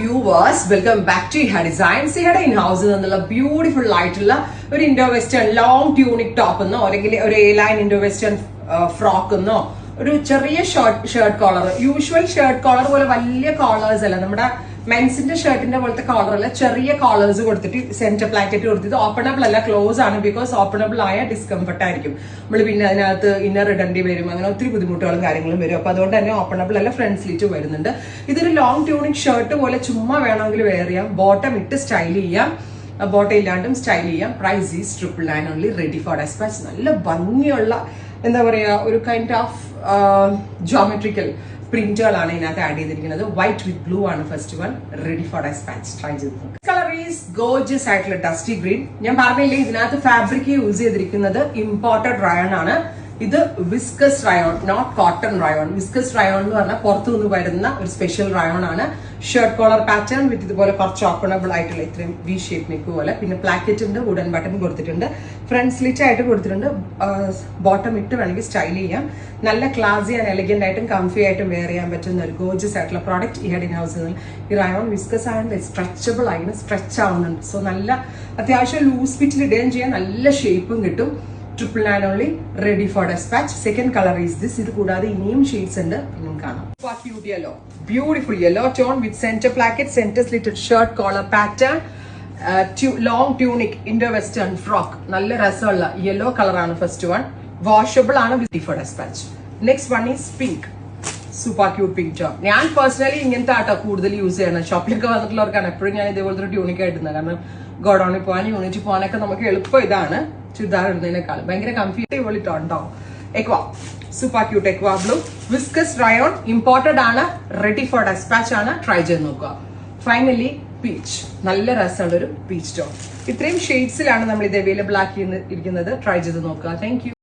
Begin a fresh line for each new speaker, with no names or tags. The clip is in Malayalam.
Viewers, welcome back to Iha designs. ഇഹയുടെ ഇൻ ഹൗസിൽ നിന്നുള്ള ബ്യൂട്ടിഫുൾ ആയിട്ടുള്ള ഒരു indo western long tunic top എന്നോ അല്ലെങ്കിൽ ഒരു a line indo western frock എന്നോ ഒരു ചെറിയ shirt collar, usual shirt collar പോലെ വലിയ കോളേഴ്സ് അല്ല, നമ്മുടെ മെൻസിന്റെ ഷർട്ടിന്റെ പോലത്തെ കോളർ അല്ല, ചെറിയ കോളേഴ്സ് കൊടുത്തിട്ട് സെന്റർ പ്ലാക്കറ്റ് കൊടുത്തിട്ട് ഓപ്പണബിൾ അല്ല, ക്ലോസ് ആണ്. ബിക്കോസ് ഓപ്പണബിൾ ആയ ഡിസ്കംഫർട്ട് ആയിരിക്കും, നമ്മൾ പിന്നെ അതിനകത്ത് ഇന്നർ ഇടേണ്ടി വരും, അങ്ങനെ ഒത്തിരി ബുദ്ധിമുട്ടുകളും കാര്യങ്ങളും വരും. അപ്പൊ അതുകൊണ്ട് തന്നെ ഓപ്പണബിൾ അല്ല, ഫ്രണ്ട് സ്ലീറ്റ് വരുന്നുണ്ട്. ഇതൊരു ലോങ് ട്യൂണിക് ഷർട്ട് പോലെ ചുമ്മാ വേണമെങ്കിൽ വെയർ ചെയ്യാം, ബോട്ടം ഇട്ട് സ്റ്റൈൽ ചെയ്യാം, ബോട്ടം ഇല്ലാണ്ടും സ്റ്റൈൽ ചെയ്യാം. Price is 999 only, ready for dispatch. നല്ല ഭംഗിയുള്ള എന്താ പറയാ ഒരു കൈൻഡ് ഓഫ് ജോമെട്രിക്കൽ പ്രിന്റുകളാണ് ഇതിനകത്ത് ആഡ് ചെയ്തിരിക്കുന്നത്. വൈറ്റ് വിത്ത് ബ്ലൂ ആണ് first one, ready for dispatch. Try ചെയ്ത് കളർ ഈസ് ഗോർജിയസ് ആയിട്ടുള്ള ഡസ്റ്റി ഗ്രീൻ. ഞാൻ പറഞ്ഞില്ലേ, ഇതിനകത്ത് ഫാബ്രിക് യൂസ് ചെയ്തിരിക്കുന്നത് ഇമ്പോർട്ടഡ് റയോൺ ആണ്. ഇത് viscose rayon, not cotton rayon. Viscose rayon എന്ന് പറഞ്ഞാൽ പുറത്തു നിന്ന് വരുന്ന ഒരു സ്പെഷ്യൽ റയോൺ ആണ്. ഷർട്ട് കോളർ പാറ്റേൺ വിത്ത് ഇതുപോലെ കുറച്ച് ഓപ്പണബിൾ ആയിട്ടുള്ള ഇത്രയും വി ഷേപ്പ് നെക്ക് പോലെ. പിന്നെ പ്ലാക്കറ്റ് ഉണ്ട്, വുഡൻ ബട്ടൺ കൊടുത്തിട്ടുണ്ട്, ഫ്രണ്ട് സ്ലിറ്റ് ആയിട്ട് കൊടുത്തിട്ടുണ്ട്. ബോട്ടം ഇട്ട് വേണമെങ്കിൽ സ്റ്റൈൽ ചെയ്യാം. നല്ല ക്ലാസി ആൻഡ് എലിഗന്റ് ആയിട്ടും കംഫി ആയിട്ടും വെയർ ചെയ്യാൻ പറ്റുന്ന ഒരു ഗോർജിയസ് ആയിട്ടുള്ള പ്രോഡക്റ്റ് ഇഹയുടെ ഇൻ ഹൗസിൽ നിന്ന്. ഈ റയോൺ വിസ്കസ് ആയതുകൊണ്ട് സ്ട്രെച്ചബിൾ ആയിട്ട് സ്ട്രെച്ച് ആവുന്നുണ്ട്. സോ നല്ല അത്യാവശ്യം ലൂസ് ഫിറ്റിൽ ഇടുകയും ചെയ്യാൻ, നല്ല ഷേപ്പും കിട്ടും. 999 only, ready for dispatch. Second colour is this. ഇത് കൂടാതെ ഇനിയും ഷെയ്ഡ്സ് ഉണ്ട്, ഇനിയും കാണാം. Cute yellow, beautiful yellow tone with centre placket, centre slitted shirt collar pattern, long tunic indo western frock. നല്ല രസമുള്ള യെല്ലോ കളറാണ് ഫസ്റ്റ് വൺ. വാഷബിൾ ആണ്, ready for dispatch. Next one is pink, super cute pink tone. ഞാൻ പേഴ്സണലി ഇങ്ങനത്തെ ആട്ടോ കൂടുതൽ യൂസ് ചെയ്യണം. ഷോപ്പിലൊക്കെ വന്നിട്ടുള്ളവർക്കാണ് എപ്പോഴും ഞാൻ ഇതേപോലത്തെ ഒരു ട്യൂണിക് ആയിട്ടുണ്ട്. കാരണം ഗോഡൌണിൽ പോകാൻ, യൂണിറ്റിൽ പോകാനൊക്കെ നമുക്ക് എളുപ്പം ഇതാണ്, ചുരിദാർ ഇടുന്നതിനേക്കാളും ഭയങ്കര കംഫർട്ടബിൾ ഇട്ടോ. Aqua, super cute aqua blue, viscous rayon, imported ആണ്, റെഡി ഫോർ ഡെസ്പാച്ച് ആണ്. ട്രൈ ചെയ്ത് നോക്കുക. ഫൈനലി പീച്ച്, നല്ല രസമുള്ള ഒരു പീച്ച് ടോൺ. ഇത്രയും ഷെയ്ഡ്സിലാണ് നമ്മൾ ഇത് അവൈലബിൾ ആക്കി ഇരിക്കുന്നത്. ട്രൈ ചെയ്ത് നോക്കുക. Thank you.